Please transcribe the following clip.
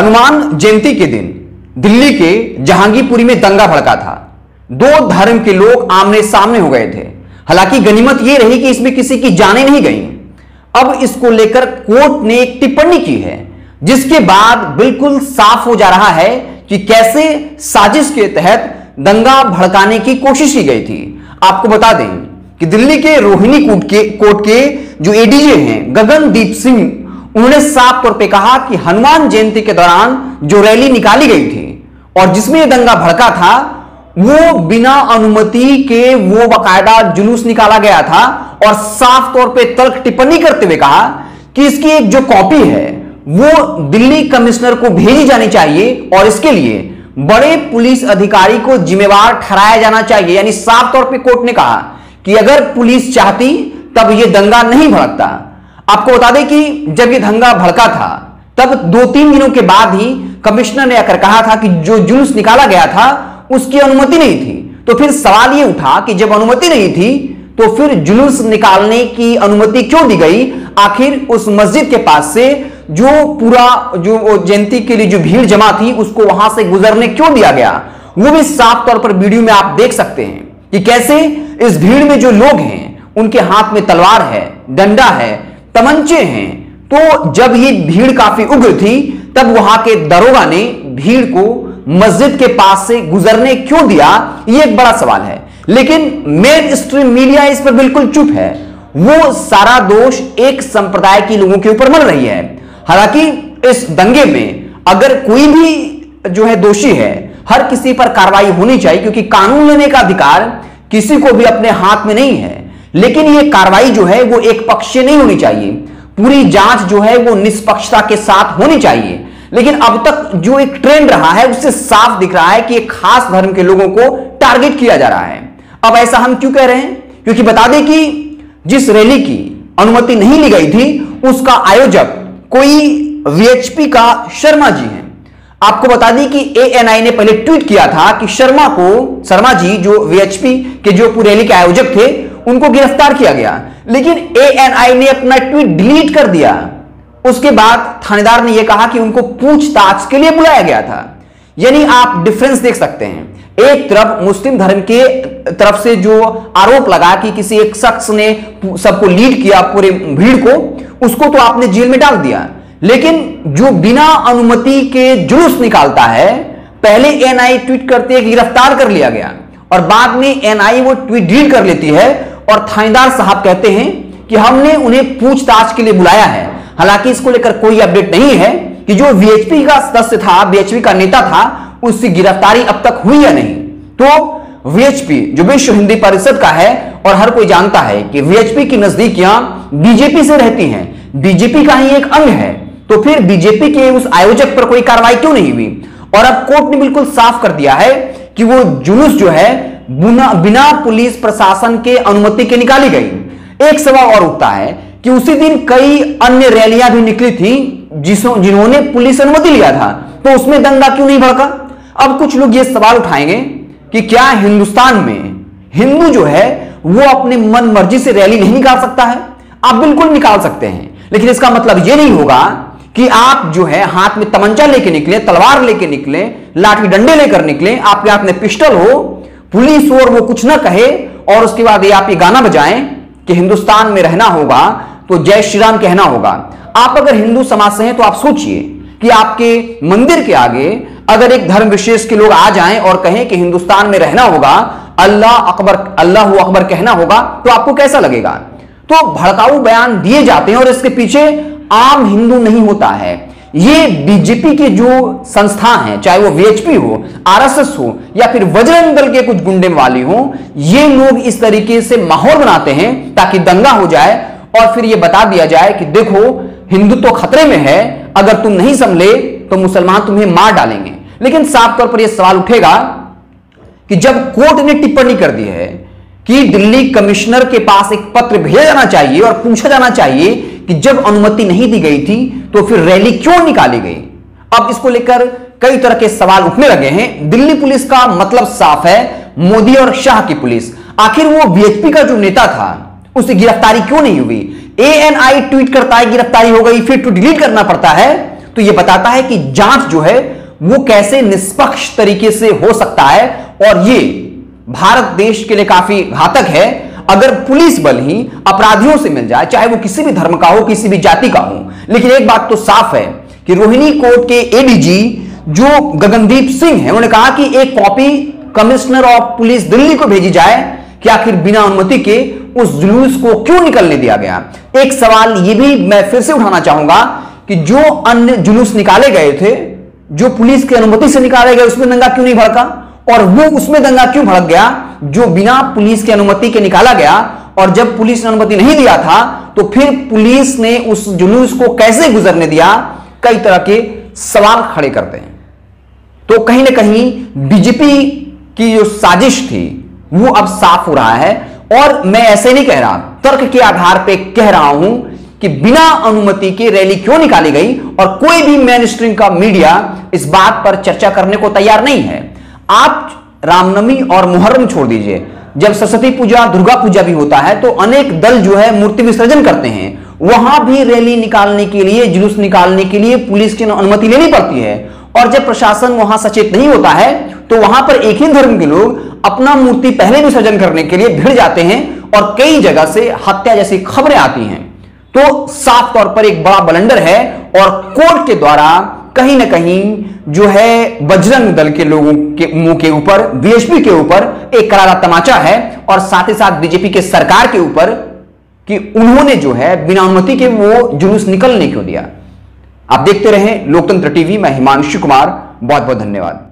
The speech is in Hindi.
हनुमान जयंती के दिन दिल्ली के जहांगीरपुरी में दंगा भड़का था। दो धर्म के लोग आमने सामने हो गए थे। हालांकि गनीमत यह रही कि इसमें किसी की जानें नहीं गईं। अब इसको लेकर कोर्ट ने एक टिप्पणी की है, जिसके बाद बिल्कुल साफ हो जा रहा है कि कैसे साजिश के तहत दंगा भड़काने की कोशिश की गई थी। आपको बता दें कि दिल्ली के रोहिणी कोर्ट के जो एडीजे हैं गगनदीप सिंह, उन्होंने साफ तौर पे कहा कि हनुमान जयंती के दौरान जो रैली निकाली गई थी और जिसमें यह दंगा भड़का था, वो बिना अनुमति के वो बाकायदा जुलूस निकाला गया था। और साफ तौर पे तल्ख टिप्पणी करते हुए कहा कि इसकी एक जो कॉपी है वो दिल्ली कमिश्नर को भेजी जानी चाहिए और इसके लिए बड़े पुलिस अधिकारी को जिम्मेवार ठहराया जाना चाहिए। यानी साफ तौर पे कोर्ट ने कहा कि अगर पुलिस चाहती तब यह दंगा नहीं भड़कता। आपको बता दें कि जब यह दंगा भड़का था तब 2-3 दिनों के बाद ही कमिश्नर ने आकर कहा था कि जो जुलूस निकाला गया था उसकी अनुमति नहीं थी। तो फिर सवाल यह उठा कि जब अनुमति नहीं थी तो फिर जुलूस निकालने की अनुमति क्यों दी गई? आखिर उस मस्जिद के पास से जो पूरा जो जयंती के लिए जो भीड़ जमा थी उसको वहां से गुजरने क्यों दिया गया? वो भी साफ तौर पर वीडियो में आप देख सकते हैं कि कैसे इस भीड़ में जो लोग हैं उनके हाथ में तलवार है, डंडा है, तमंचे हैं। तो जब ये भीड़ काफी उग्र थी तब वहां के दरोगा ने भीड़ को मस्जिद के पास से गुजरने क्यों दिया? ये एक बड़ा सवाल है। लेकिन मेन स्ट्रीम मीडिया इस पर बिल्कुल चुप है। वो सारा दोष एक संप्रदाय के लोगों के ऊपर मल रही है। हालांकि इस दंगे में अगर कोई भी जो है दोषी है, हर किसी पर कार्रवाई होनी चाहिए, क्योंकि कानून लेने का अधिकार किसी को भी अपने हाथ में नहीं है। लेकिन ये कार्रवाई जो है वो एक पक्षीय नहीं होनी चाहिए। पूरी जांच जो है वो निष्पक्षता के साथ होनी चाहिए। लेकिन अब तक जो एक ट्रेंड रहा है उससे साफ दिख रहा है कि एक खास धर्म के लोगों को टारगेट किया जा रहा है। अब ऐसा हम क्यों कह रहे हैं? क्योंकि बता दें कि जिस रैली की अनुमति नहीं ली गई थी उसका आयोजक कोई वीएचपी का शर्मा जी हैं। आपको बता दें कि एएनआई ने पहले ट्वीट किया था कि शर्मा जी जो वीएचपी के जो पूरी रैली के आयोजक थे उनको गिरफ्तार किया गया। लेकिन एएनआई ने अपना ट्वीट डिलीट कर दिया। उसके बाद थानेदार ने यह कहा कि उनको पूछताछ के लिए बुलाया गया था। यानी आप डिफरेंस देख सकते हैं। एक तरफ मुस्लिम धर्म के तरफ से जो आरोप लगा कि किसी एक शख्स ने सबको लीड किया पूरे भीड़ को, उसको तो आपने जेल में डाल दिया। लेकिन जो बिना अनुमति के जुलूस निकालता है, पहले एएनआई ट्वीट करते हैं कि गिरफ्तार कर लिया गया और बाद में एएनआई वो ट्वीट डिलीट कर लेती है और थानेदार साहब कहते हैं कि हमने उन्हें पूछताछ के लिए बुलाया है। हालांकि इसको लेकर कोई अपडेट नहीं है कि जो वीएचपी का सदस्य था, वीएचपी का नेता था, उसकी गिरफ्तारी अब तक हुई या नहीं। तो वीएचपी जो विश्व हिंदी परिषद का है और हर कोई जानता है कि वीएचपी की नजदीकियां बीजेपी से रहती हैं, बीजेपी का ही एक अंग है। तो फिर बीजेपी के उस आयोजक पर कोई कार्रवाई क्यों नहीं हुई? और अब कोर्ट ने बिल्कुल साफ कर दिया है कि वो जुलूस जो है बिना पुलिस प्रशासन के अनुमति के निकाली गई। एक सवाल और उठता है कि उसी दिन कई अन्य रैलियां भी निकली थी जिन्होंने पुलिस अनुमति लिया था, तो उसमें दंगा क्यों नहीं भड़का? अब कुछ लोग ये सवाल उठाएंगे कि क्या हिंदुस्तान में हिंदू जो है वो अपने मन मर्जी से रैली नहीं निकाल सकता है? आप बिल्कुल निकाल सकते हैं, लेकिन इसका मतलब ये नहीं होगा कि आप जो है हाथ में तमंचा लेके निकले, तलवार लेके निकले, लाठी डंडे लेकर निकले, आपके हाथ में पिस्टल हो, पुलिस हो और वो कुछ ना कहे और उसके बाद ये आप ये गाना बजाएं कि हिंदुस्तान में रहना होगा तो जय श्री राम कहना होगा। आप अगर हिंदू समाज से हैं तो आप सोचिए कि आपके मंदिर के आगे अगर एक धर्म विशेष के लोग आ जाएं और कहें कि हिंदुस्तान में रहना होगा, अल्लाह अकबर, अल्लाहू अकबर कहना होगा, तो आपको कैसा लगेगा? तो भड़काऊ बयान दिए जाते हैं और इसके पीछे आम हिंदू नहीं होता है। ये बीजेपी के जो संस्था हैं, चाहे वो वीएचपी हो, आरएसएस हो या फिर बजरंग दल के कुछ गुंडे वाली हो, ये लोग इस तरीके से माहौल बनाते हैं ताकि दंगा हो जाए और फिर ये बता दिया जाए कि देखो हिंदुत्व तो खतरे में है, अगर तुम नहीं संभले तो मुसलमान तुम्हें मार डालेंगे। लेकिन साफ तौर पर यह सवाल उठेगा कि जब कोर्ट ने टिप्पणी कर दी है कि दिल्ली कमिश्नर के पास एक पत्र भेजा जाना चाहिए और पूछा जाना चाहिए कि जब अनुमति नहीं दी गई थी तो फिर रैली क्यों निकाली गई। अब इसको लेकर कई तरह के सवाल उठने लगे हैं। दिल्ली पुलिस का मतलब साफ है, मोदी और शाह की पुलिस। आखिर वो वीएचपी का जो नेता था उसकी गिरफ्तारी क्यों नहीं हुई? एएनआई ट्वीट करता है गिरफ्तारी हो गई, फिर ट्वीट डिलीट करना पड़ता है। तो यह बताता है कि जांच जो है वो कैसे निष्पक्ष तरीके से हो सकता है, और ये भारत देश के लिए काफी घातक है अगर पुलिस बल ही अपराधियों से मिल जाए, चाहे वो किसी भी धर्म का हो, किसी भी जाति का हो। लेकिन एक बात तो साफ है कि रोहिणी कोर्ट के एडीजी जो गगनदीप सिंह है, उन्होंने कहा कि एक copy commissioner of police Delhi को भेजी जाए कि आखिर बिना अनुमति के उस जुलूस को क्यों निकलने दिया गया। एक सवाल यह भी मैं फिर से उठाना चाहूंगा कि जो अन्य जुलूस निकाले गए थे, जो पुलिस की अनुमति से निकाले गए, उसमें दंगा क्यों नहीं भड़का, और वो उसमें दंगा क्यों भड़क गया जो बिना पुलिस की अनुमति के निकाला गया। और जब पुलिस ने अनुमति नहीं दिया था तो फिर पुलिस ने उस जुलूस को कैसे गुजरने दिया, कई तरह के सवाल खड़े करते हैं। तो कहीं ना कहीं बीजेपी की जो साजिश थी वो अब साफ हो रहा है, और मैं ऐसे नहीं कह रहा, तर्क के आधार पर कह रहा हूं कि बिना अनुमति के रैली क्यों निकाली गई, और कोई भी मेन स्ट्रीम का मीडिया इस बात पर चर्चा करने को तैयार नहीं है। आप रामनवमी और मुहर्रम छोड़ दीजिए, जब सरस्वती पूजा, दुर्गा पूजा भी होता है तो अनेक दल जो है मूर्ति विसर्जन करते हैं, वहां भी रैली निकालने के लिए, जुलूस निकालने के लिए पुलिस की अनुमति लेनी पड़ती है। और जब प्रशासन वहां सचेत नहीं होता है तो वहां पर एक ही धर्म के लोग अपना मूर्ति पहले विसर्जन करने के लिए भिड़ जाते हैं, और कई जगह से हत्या जैसी खबरें आती हैं। तो साफ तौर पर एक बड़ा ब्लंडर है, और कोर्ट के द्वारा कहीं ना कहीं जो है बजरंग दल के लोगों के मुंह के ऊपर, बीएसपी के ऊपर एक करारा तमाचा है, और साथ ही साथ बीजेपी के सरकार के ऊपर कि उन्होंने जो है बिना अनुमति के वो जुलूस निकलने क्यों दिया। आप देखते रहें लोकतंत्र टीवी, मैं हिमांशु कुमार, बहुत बहुत धन्यवाद।